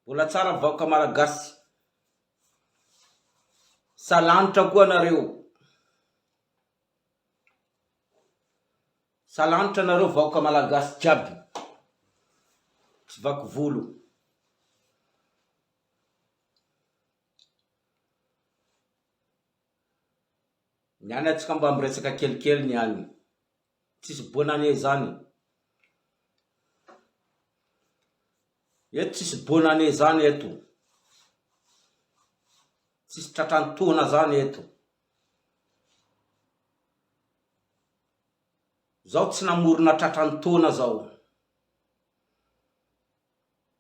Mbola tsara vahoaka malagasy. Salanitra koa nareo. Salanitra nareo vahoaka malagasy jiaby. Tsy vaky volo. Niany atsika mba miresaka kelikely niany. Tsisy bonane zany. Eto tsisy bonane zany eto. Tsisy tratrantona zany eto. Zao tsy namorona tratrantona zao.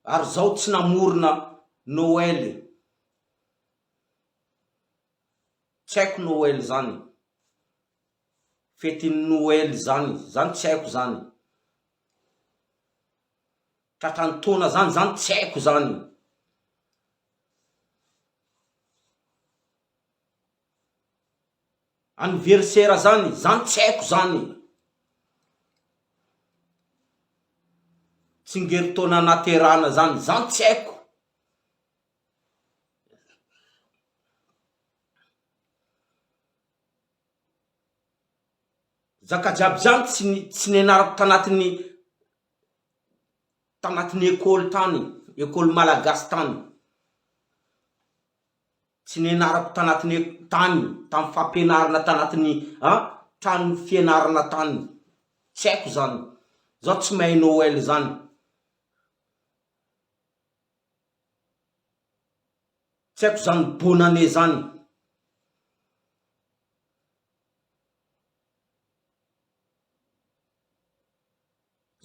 Ary zao tsy namorona Noël. Tsy haiko Noël zany. Fety Noël zany. Zany tsy haiko zany. Tratrantona zany, zany tsy haiko zany. Anniversaire zany, zany tsy haiko zany. Tsingeritaona naterana zany, zany tsy haiko. Zaka jiaby zany tsy nenarako tanatin'ny ekôly tany, ekôly malagasy tany. Tsy nenarako tanatin'ny tany, tamin'ny fampianarana tanatin'ny trano fianarana tany. Tsy haiko zany. Zao tsy mahay Noël zany. Tsy haiko zany bonane zany.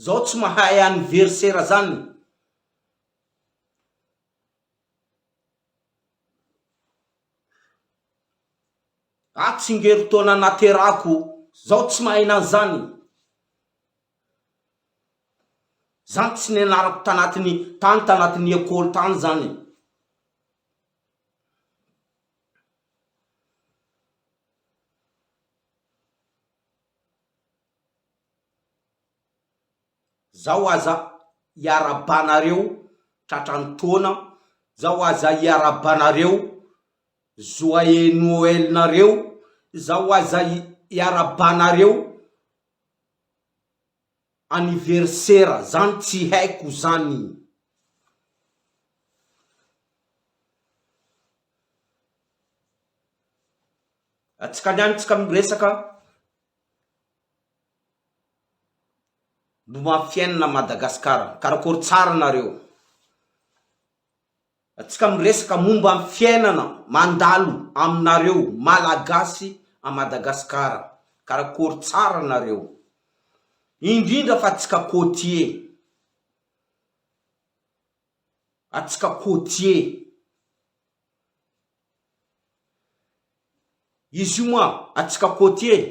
Zao tsy mahay anniversaire zany. Tsingeritaona naterako, zao tsy mahay na zany. Zany tsy nenarako tanatin'ny ekôly tany zany. Zao aza iarabanareo tratrantona. Zao aza iarabanareo joyeux Noël nareo. Zao aza iarabanareo anniversaire. Zany tsy haiko zany. Atsika niany tsika miresaka momba fiainana Madagascar. Karakory tsara nareo. Atsika miresaka momba fiainana mandalo aminareo malagasy a Madagascar. Karakory tsara nareo. Indrindra fa atsika côtier. Atsika côtier. Izy io moa atsika côtier.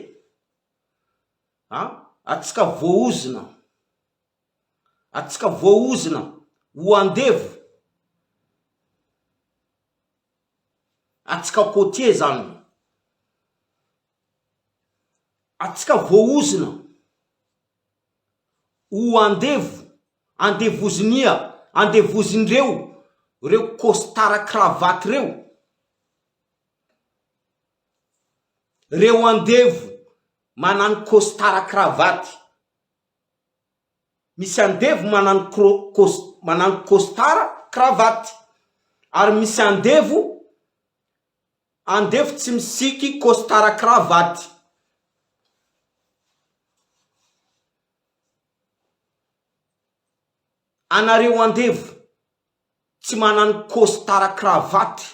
Atsika voaozina. Atsika voaozina ho andevo. Atsika côtier zany. Atsika voaozina ho andevo. Andevozinia. Andevozindreo. Reo costara cravatte reo. Reo andevo manano costara cravatte. Misy andevo manano costara cravatte. Ary misy andevo tsy misiky costara cravatte. Anareo andevo tsy manano costara cravatte.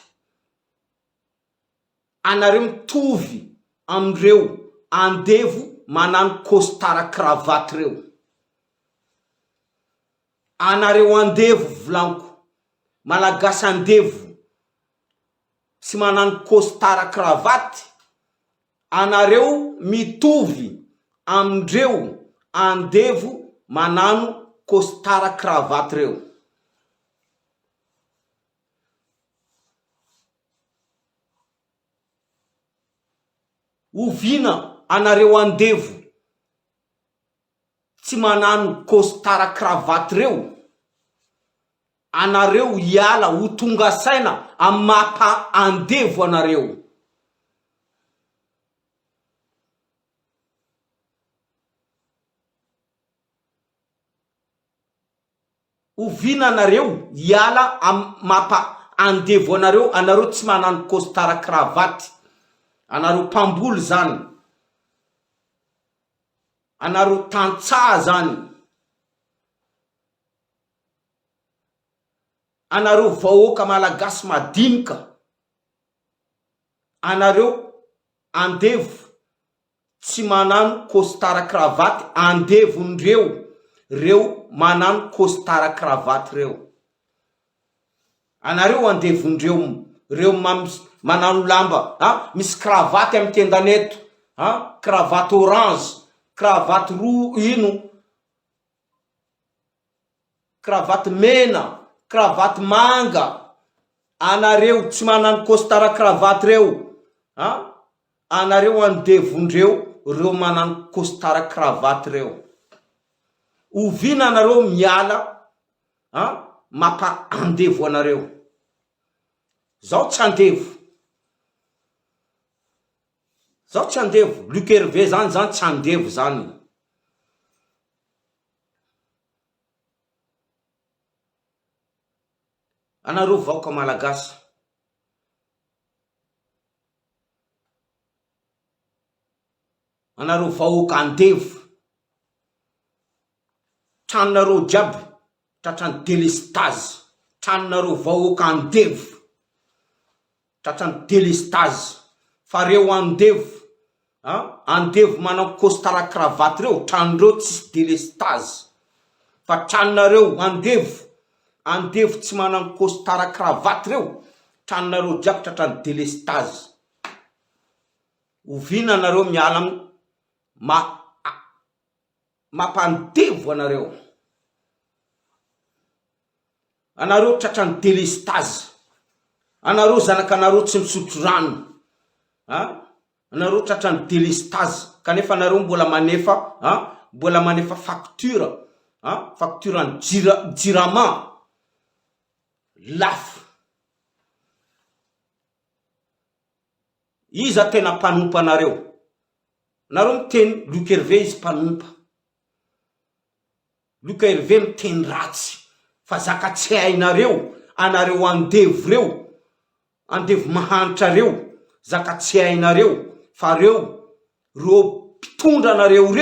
Anareo mitovy amreo andevo manano costara cravatte reo. Anareo andevo volanko, malagasy andevo tsy manano costara cravatte. Anareo mitovy amreo andevo manano costara cravatte reo. Ovina anareo andevo tsy manano costara cravatte reo. anareo hiala ho tonga saina amin'ny mampa andevo anareo. Ovina anareo hiala amin'ny mampa andevo anareo. Anareo tsy manano costard cravaty, anareo mpamboly zany, anareo tantsaha zany, anareo vahoaka malagasy madinika, anareo andevo tsy manano costard cravaty. Andevon'ireo reo manano costard cravaty reo. Anareo andevon'ireo reo manano lamba misy cravaty amin'ny tendaneto, cravaty orange, cravaty ino, cravaty mena, cravaty manga. Anareo tsy manano costard cravaty reo, anareo andevon'ireo reo manano costard cravaty reo. Ovina anareo miala mampa andevo anareo. Zaho tsy andevo, zaho tsy andevo. Luc Herve zany tsy andevo zany. Anareo vahoaka malagasy, anareo vahoaka andevo, tranonareo jiaby tratrany délestage. Tranonareo vahoaka andevo tratrany délestage. Fa reo andevo andevo manao costard cravaty reo, tranonareo tsisy délestage. Fa tranonareo andevo tsy manao costard cravaty reo, tranonareo jiaby tratrany délestage. Ovina anareo miala mampandevo anareo. Anareo tratrany délestage. Anareo zanakanareo tsy misotro rano, anareo tratrany délestage. Kanefa anareo mbola manefa facture, facture ny jirama lafo. Iza tena mpanompa anareo? Anareo miteny Luc Herve izy mpanompa. Luc Herve miteny ratsy. Fa zaka tsy hainareo, anareo andevo reo, andevo mahantra reo, zaka tsy hainareo. Fa reo mpitondra anareo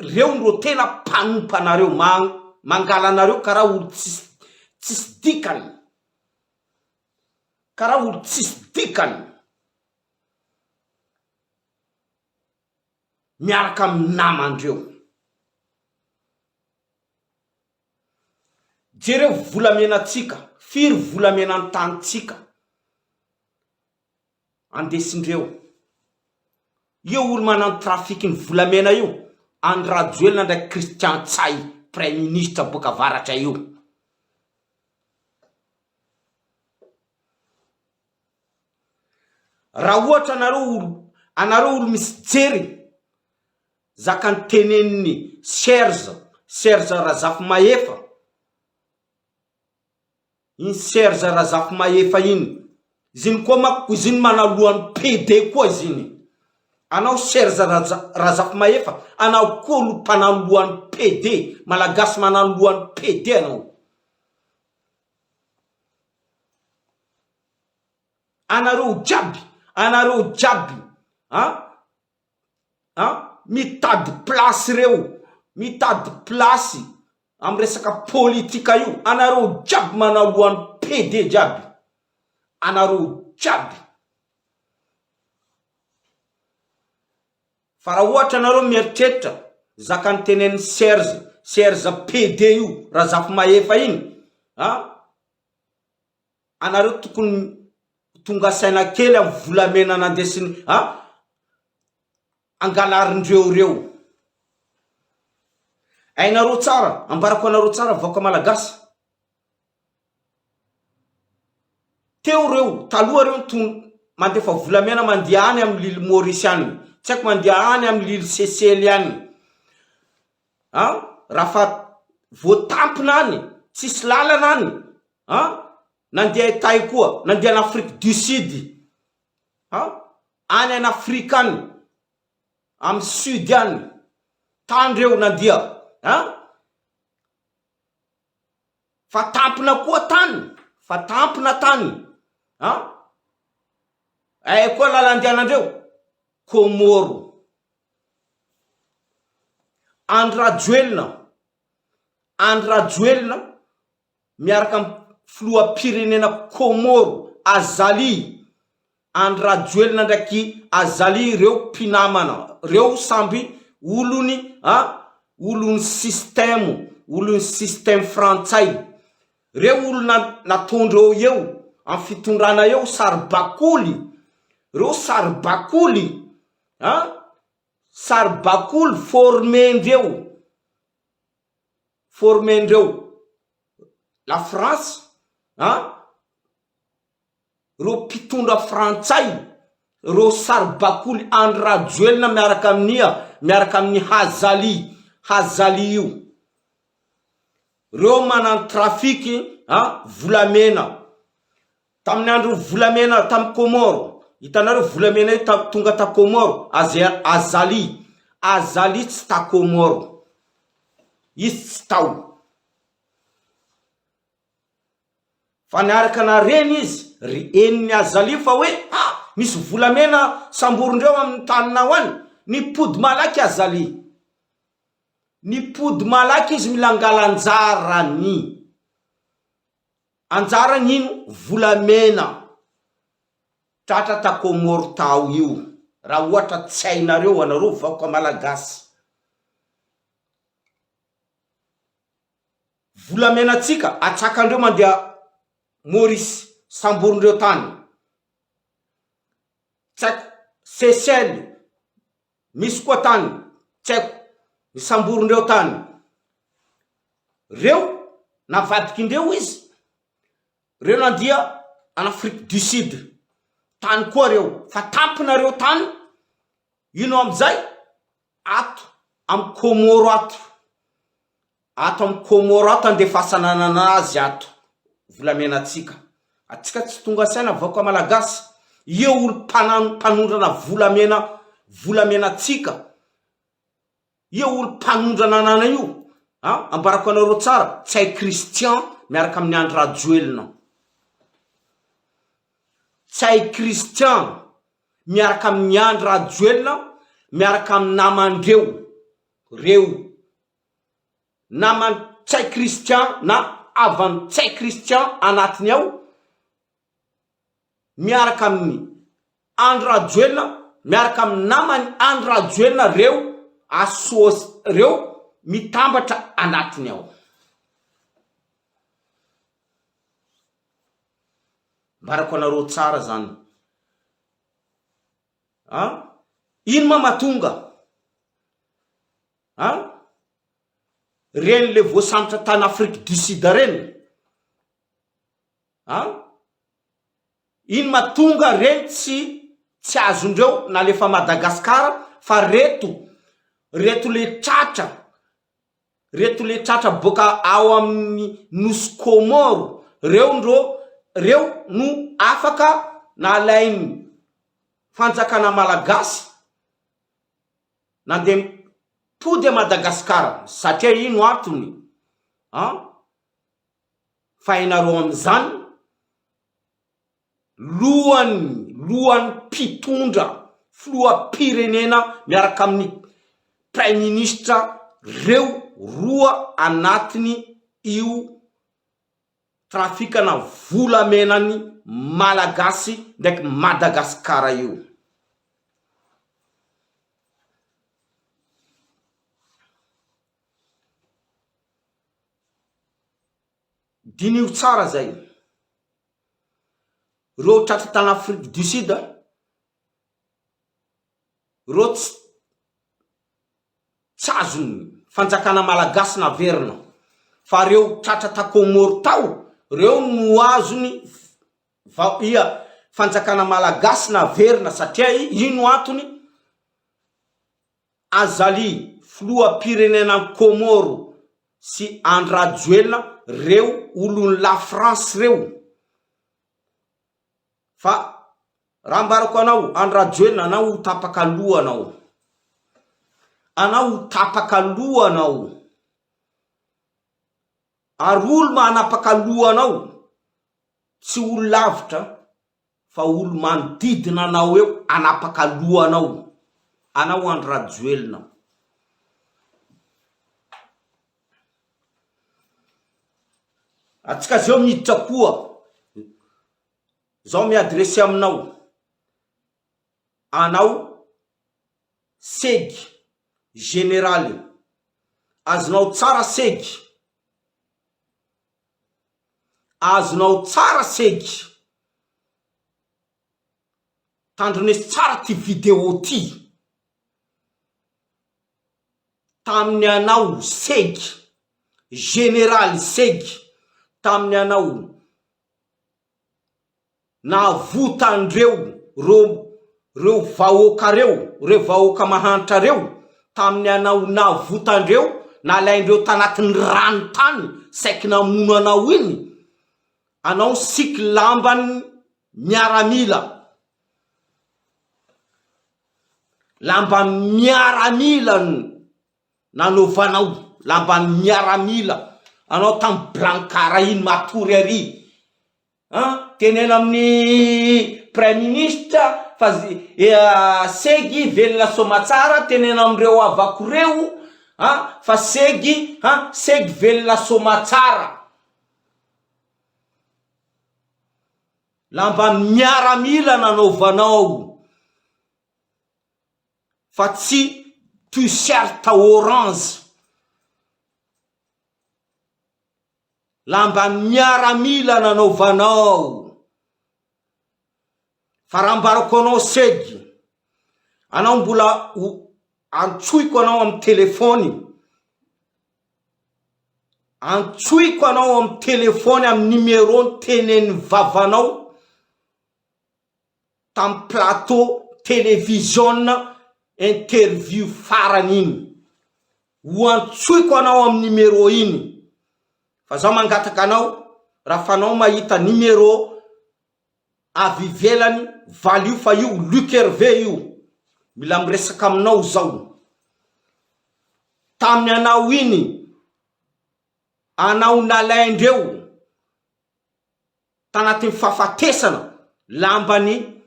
reo tena mpanompa anareo, mangala anareo karaha olo tsisy dikany, karaha olo tsisy dikany, miaraka amin'ny namandreo. Jereo volamenatsika, firy volamena ny tanitsika andesindreo. Io olo manano trafikin'ny volamena io, Andradjoelina ndraiky Bokin-tSary, premier ministre boka avaratra io. Raha ohatra anareo olo misy jery, zakany teneniny Serge Razafy Mahefa, iny Serge Razafy Mahefa iny, ziny koa manko ziny manalohany PD koa ziny. Anao Serge Razafy Mahefa, anao koa olo mpanalohany PD, malagasy manalohany PD anao. Anareo jiaby mitady plasy reo, mitady plasy am resaka politika io. Anareo jiaby manalohany PD jiaby, anareo jiaby. Fa raha ohatra anareo mieritreritra zakany tenen'ny Serge PD io, Razafy Mahefa iny, anareo tokony tonga saina kely amin'ny volamena nandesiny angalarindreo reo. Ainareo tsara, ambarako anareo tsara vahoaka malagasy. Teo reo, taloha reo mandefa volamena mandeha any amin'ny l'île Maurice any, tsy haiko mandeha any amin'ny l'île Seychelles any. Raha fa voatampina any, tsisy lalana any nandeha tay koa nandeha en Afrique du Sud any en Afrique any am sud any tany reo nandeha fa tampona koa tany fa tampona tany ay koa lalandianandreo Komoro Andrajoelina miaraka am filoham-pirenena Komoro Azali Andrajoelina ndraiky Azali reo mpinamana reo samby olony système frantsay reo olona natondreo eo am fitondrana eo saribakoly reo saribakoly saribakoly formendreo la France reo mpitondra frantsay reo saribakoly Andrajoelina miaraka amin'ny Hazali io reo manano trafiky volamena tamin'ny andro volamena tam Komoro hitanareo volamena io tonga ta Komoro Azali tsy ta Komoro izy tsy tao fa niaraka na reny izy eniny Azali fa hoe misy volamena samborondreo amin'ny taninao any nipody malaky Azali nipody malaky izy milangala anjarany ino volamena tratra ta Komoro tao io raha ohatra tsy hainareo anareo vaoka malagasy volamena tsika atsakandreo mandeha Maurice samborondreo tany tsaiko Seychelles misy koa tany tsaiko samborondreo tany reo navadikindreo izy reo nandia en Afrique du Sud tany koa reo fa tamponareo tany ino amizay ato am Komoro ato am Komoro ato andefasana anazy ato volamena atsika tsy tonga saina vaoka malagasy io olo mpanondrana volamena atsika io olo mpanondrana anana io ambarako anareo tsara tsy hay Christian miaraka amin'ny Andrajoelina tsy hay Christian miaraka amin'ny Andrajoelina miaraka amin'ny namandreo reo namany tsy hay Christian na avany tsy hay Christian anatiny ao miaraka amin'ny Andrajoelina miaraka amin'ny namany Andrajoelina reo mitambatra anatiny ao mbarako anareo tsara zany ino ma matonga reny le voasambatra tany Afrique du Sud reny ino matonga reny tsy azondreo nalefa Madagascar fa reto le tratra boka ao amin'ny nosy Komoro reo no afaka nalainy fanjakana malagasy nandeha pody a Madagascar satria ino antony fa hainareo am'izany lohany mpitondra filoham-pirenena miaraka amin'ny Prime Ministre reo roa anatiny io trafikana volamenany malagasy ndraiky Madagascar io dinio tsara zay reo tratra tany Afrique du Sud reo tsy azony fanjakana malagasy naverina fa reo tratra ta Komoro tao reo no azony fanjakana malagasy naverina satria ino antony Azali filoham-pirenena Komoro sy Andrajoelina reo olon la France reo. Fa raha ambarako anao andrajoelina anao tapaka loha anao. Anao tapaka loha anao. Ary olo manapaka loha anao tsy olo lavitra fa olo manodidina anao eo anapaka loha anao. Anao andrajoelina. Atsika zao miditra koa. Zao miadresy aminao. Anao segy général. Azonao tsara segy. Azonao tsara segy. Tandronesy tsara ty vidéo ty. Taminy anao segy général segy. Taminy anao navotandreo reo vahoaka reo, reo vahoaka mahantra reo. Taminy anao navotandreo, nalaindreo tanatin'ny ranotany saiky namono anao iny. Anao siky lambany miaramila. Lamba miaramila nanovanao, lamba miaramila. Anao tam blankara iny matory ary. Tenena amin'ny Prime Ministre fa segy velona somatsara. Tenena amreo avako reo fa segy segy velona somatsara. Lamba miaramila nanovanao fa tsy t-shirt orange. Lamba miaramila nanovanao. Fa raha ambarako anao segy, anao mbola antsoiko anao amin'ny telefony. Antsoiko anao amin'ny telefony amin'ny numéro teneny vavanao tam plateau télévision interview farany iny. Ho antsoiko anao amin'ny numéro iny. Fa zaho mangataka anao raha fanao mahita numéro avy ivelany valio fa io Luc Herve io. Mila miresaka aminao zao. Taminy anao iny anao nalaindreo tanatin'ny fahafatesana lambany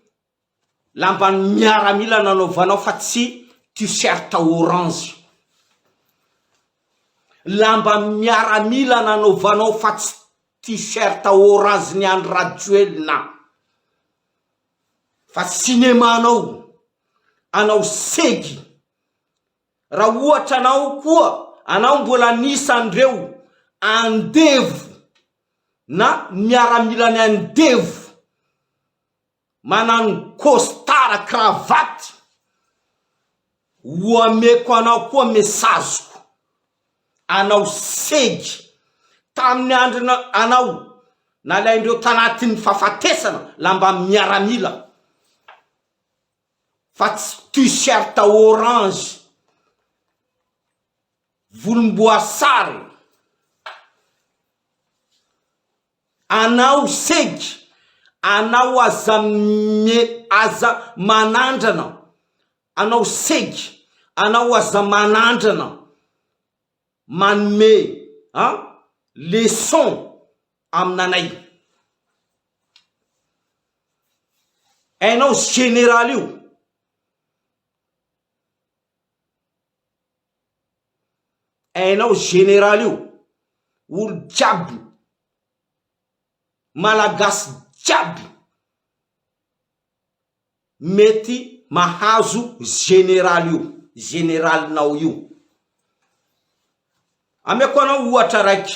miaramila nanovanao fa tsy t-shirt orange. Lamba miaramila nanovanao fa tsy t-shirt orange ny andro rajoelina. Fa cinéma anao segy. Raha ohatra anao koa anao mbola nisandreo andevo na miaramila ny andevo manano costard cravatte, ho ameko anao koa mesazoko. Anao segy taminy andro anao nalaindreo tanatin'ny fahafatesana lamba miaramila fa tsy t-shirt orange volomboasary. Anao segy. Anao aza manandrana. Anao segy. Anao aza manandrana manome leçon aminanay. Ainao général io. Ainao général io. Olo jiaby malagasy jiaby mety mahazo général io. Généralinao io. Ameko anao ohatra raiky.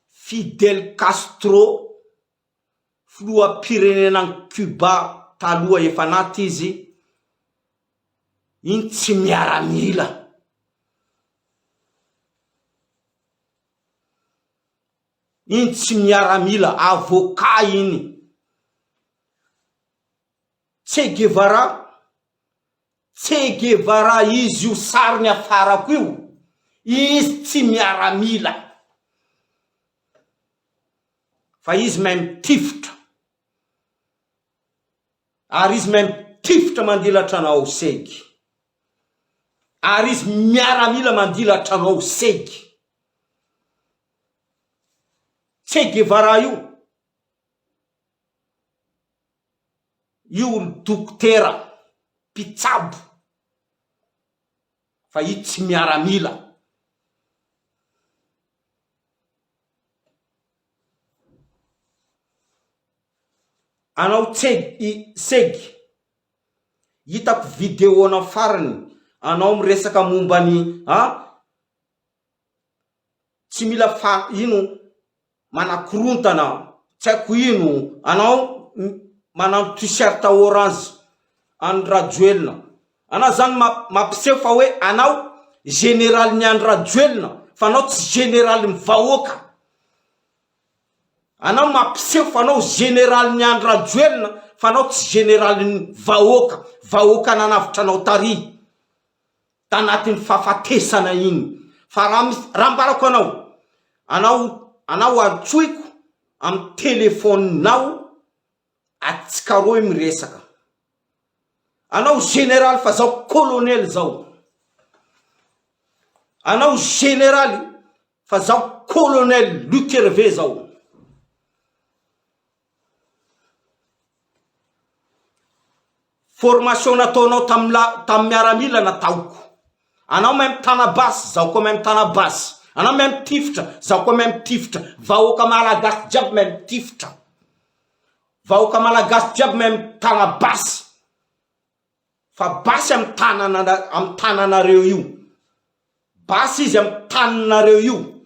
Fidel Castro, filoham-pirenenan'i Cuba taloha efa naty izy. Iny tsy miaramila. Iny tsy miaramila, avocat iny. Che Guevara izy io sariny afarako io. Izy tsy miaramila. fa izy mahay mitifitra. Ary izy mahay mitifitra mandilatra anao segy. Ary izy miaramila mandilatra anao segy. Che Guevara io dokotera mpitsabo fa io tsy miaramila. Anao segy hitako vidéo na farany anao miresaka mombany tsy mila ino manakorontana tsy haiko ino, anao manano t-shirt orange any rajoelina. Anao zany mampiseho fa hoe anao général ny any rajoelina fa anao tsy général mivahoaka. Anao mampiseho fa anao général ny any rajoelina fa anao tsy général ny vahoaka. Vahoaka nanavitra anao tary tanatin'ny fahafatesana iny. Fa raha mbarako anao antsoiko amin'ny telefoninao atsikaroy miresaka. Anao général fa zao colonel zao. Anao général fa zao colonel Herve zao. Formation nataonao tam miaramila nataoko. Anao mahay mitana basy, zao koa mahay mitana basy. Anao mahay mitifitra, zao koa mahay mitifitra. Vahoaka malagasy jiaby mahay mitifitra. Vahoaka malagasy jiaby mahay mitana basy. Fa basy amin'ny tananareo io. Basy izy amin'ny tananareo io.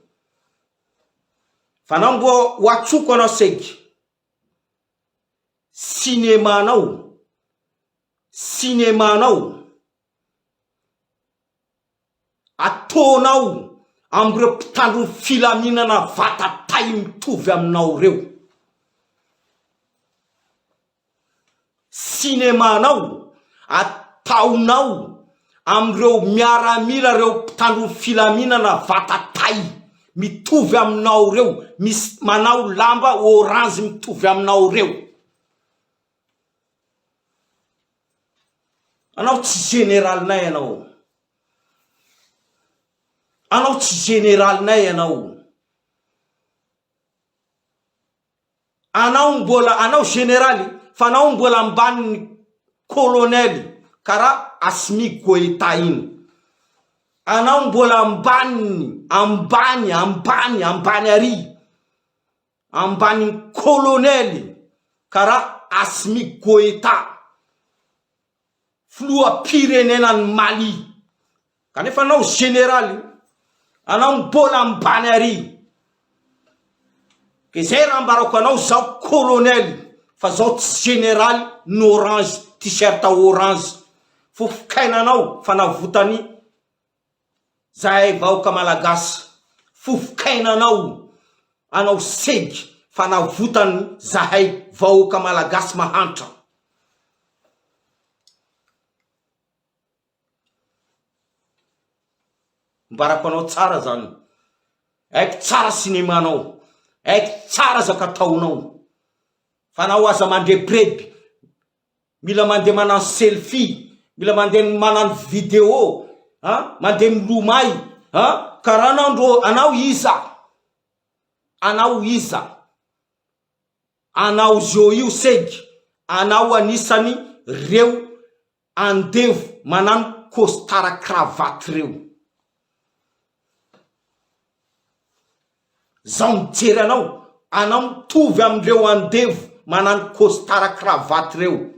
Fa anao mbo ho atsoko anao segy. Cinémanao ataonao amreo mpitandro filaminana vatatay mitovy aminao reo. Cinémanao ataonao amreo miaramila reo mpitandro filaminana vatatay mitovy aminao reo, manao lamba orange mitovy aminao reo. Anao tsy généralinay anao. Anao tsy généralinay anao. Anao généraly fa anao mbola ambany colonel kara Asmi Goïta iny. Anao mbola ambany ary. Ambany colonel kara Asmi Goïta. Floa pirenenany Mali. Kanefa anao général, anao mbola ambany ary. Ke zay raha mbarako anao zao colonel fa zao tsy général n'orange, t-shirt orange. Fofokainanao fa navotany zahay vahoaka malagasy. Fofokainanao anao segy fa navotany zahay vahoaka malagasy mahantra. Mbarako anao tsara zany. Aiko tsara cinémanao. Aiko tsara zakataonao. Fa anao aza mandre breby. Mila mande manano selfie. Mila mande manano vidéo. Mande milomay. Kara anao iza. Anao iza. Anao zio io segy. Anao anisany reo andevo manano costara cravatte reo. Zao mijery anao mitovy amreo andevo manano costara cravatte reo.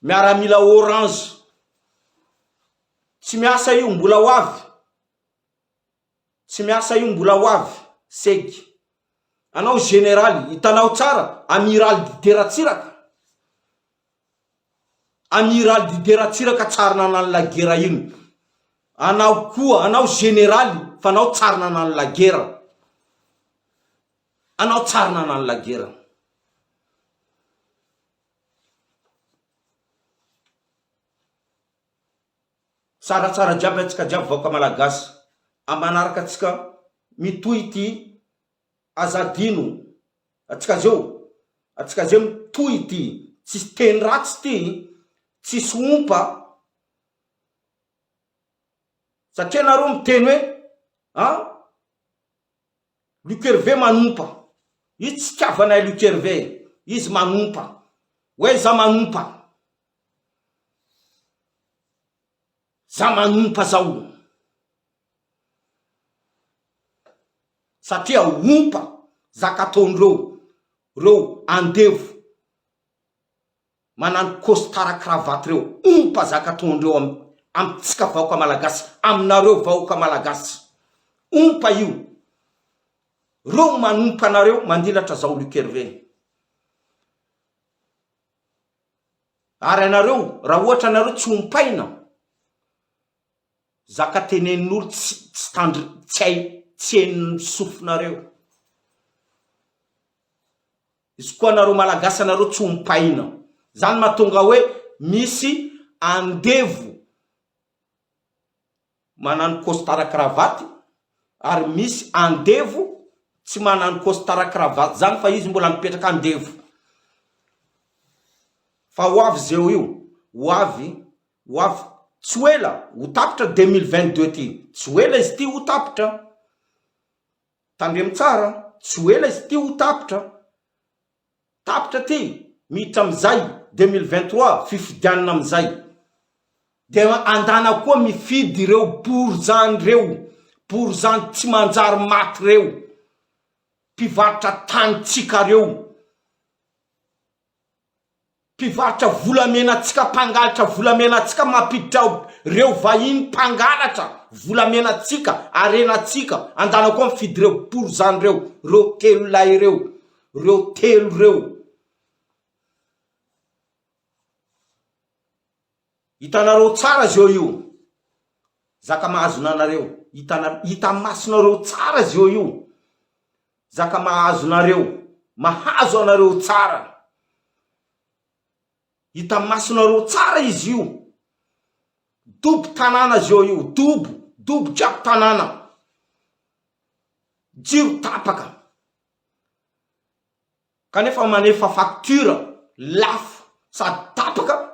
Miaramila orange. Tsy miasa io mbola ho avy. Tsy miasa io mbola ho avy. Segy. Anao général, hitanao tsara, amiral Tezitra. Amiral Tezitra tsara nanano la guerre ino. Anao koa, anao général, fa anao tsara nanano la guerre. Anao tsara nanano la guerre. Tsaratsara jiaby atsika jiaby vahoaka malagasy. Amanaraka atsika mitoy ty azadino atsika zao mitoy ty, tsisy teny ratsy ty, tsisy ompa. Satria nareo miteny hoe Luc Herve manompa. Izy tsy tiavanay Luc Herve, izy manompa. Hoe za manompa. Za manompa zao. Satria ompa zaka ataondreo, reo andevo manano costard cravatte reo, ompa zaka ataondreo amitsika vahoaka malagasy, aminareo vahoaka malagasy. Ompa io. Reo manompa anareo mandilatra zao Luc Herve. Ary anareo, raha ohatra anareo tsy ompaina, zaka tenenin'olo tsy hainy sofinareo. Izy koa anareo malagasy anareo tsy ompaina. Zany mahatonga hoe misy andevo manano costard cravatte, ary misy andevo tsy manano costard cravatte zany fa izy mbola mipetraka andevo. Fa hoavy zeo io, hoavy tsy ela ho tapitra 2022 ty, tsy ela izy ty ho tapitra. Tandremo tsara, tsy ela izy ty ho tapitra. Tapitra ty, miditra amizay 2023, fifidianana amizay. Dia andana koa mifidy reo borzany reo, borzany tsy manjary maty reo, mpivarotra tanitsika reo, mpivarotra volamenatsika, mpangalatra volamenatsika, mampiditra reo vahiny mpangalatra volamenatsika, arenatsika. Andana koa mifidy reo borzany reo telo lay reo telo reo. Hitanareo tsara zio io, zaka mahazona anareo. Hita masonareo tsara zio io, zaka mahazonareo, mahazo anareo tsara. Hita masonareo tsara izy io. Dobo tanana zio io, dobo jiaby tanana, jiro tapaka. Kanefa manefa facture lafo sady tapaka,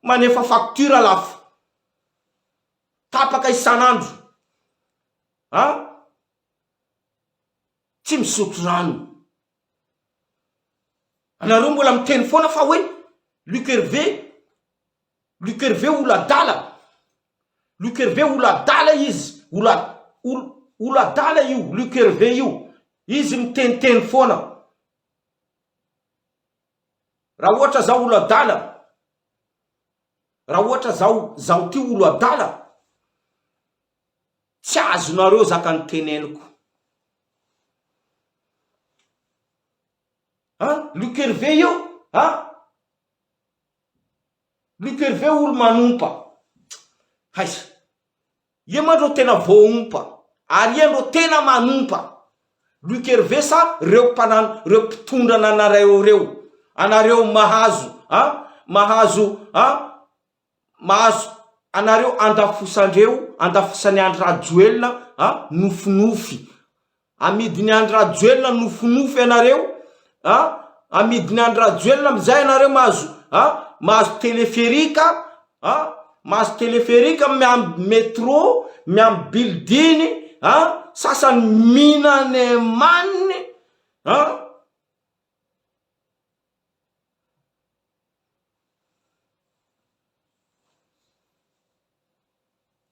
manefa facture lafo, tapaka isanandro, tsy misotro rano. Anareo mbola miteny foana fa hoe Luc Herve oladala. Luc Herve oladala izy, oladala io Luc Herve io. Izy miteniteny foana. Raha ohatra zao oladala, raha ohatra zao ty oladala, tsy azonareo zaka niteneniko. Luc Herve io, Luc Herve olo manompa. Haisa, ie mandro tena voompa, ary ie ndro tena manompa. Luc Herve sa reo mpitondra anareo reo. Anareo mahazo anareo andafosany Andry Rajoelina, nofinofy. Amidiny Andry Rajoelina nofinofy anareo, amidiny Andry Rajoelina amizay anareo mahazo teleferika, mahazo teleferika, miamby metro, miamby building, sasany minane manne,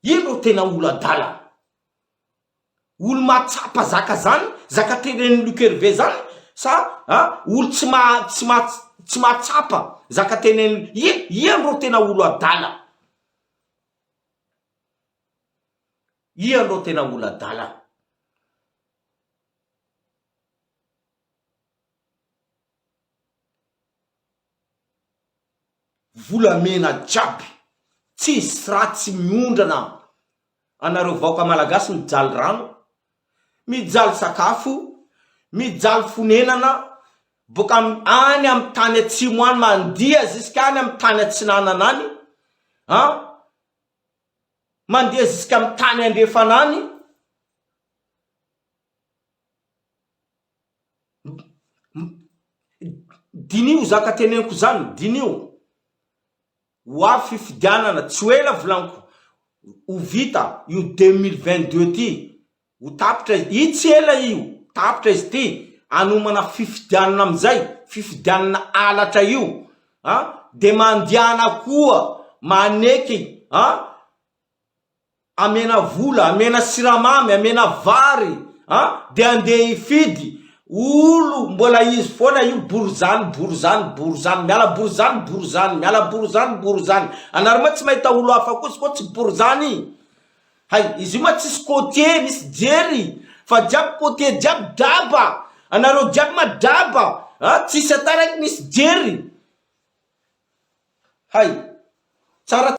ino tena oladala. Olo matsapa zaka zany, zaka tenen'ny Luc Herve zany, sa olo tsy matsapa zaka tenen'ny ino tena oladala. Ino tena oladala. Volamena jiaby, tsisy ratsy miondrana. Anareo vahoaka malagasy mijaly rano, mijaly sakafo, mijaly fonenana, boka any amy tany atsimo any, mandia ziska any amy tany atsinanana any, mandia ziska amy tany andrefana any. dinio zaka teneniko zany dinio ho avy fifidianana tsy hoe la volaniko ho vita io 2022 ty ho tapitra i tsy ela io tapitra izy ty anomana fifidianana amizay fifidianana alatra io de mandiana koa maneky amena vola amena siramamy amena vary de andeha hifidy olo mbola izy foana io borizany miala borizany anary ma tsy mahita olo hafa kosa koa tsy borizany hay izy io ma tsisy côté misy jery fa jiaby côté jiaby daba anareo jiaby madaba tsisy ataraiky misy jery hay tsara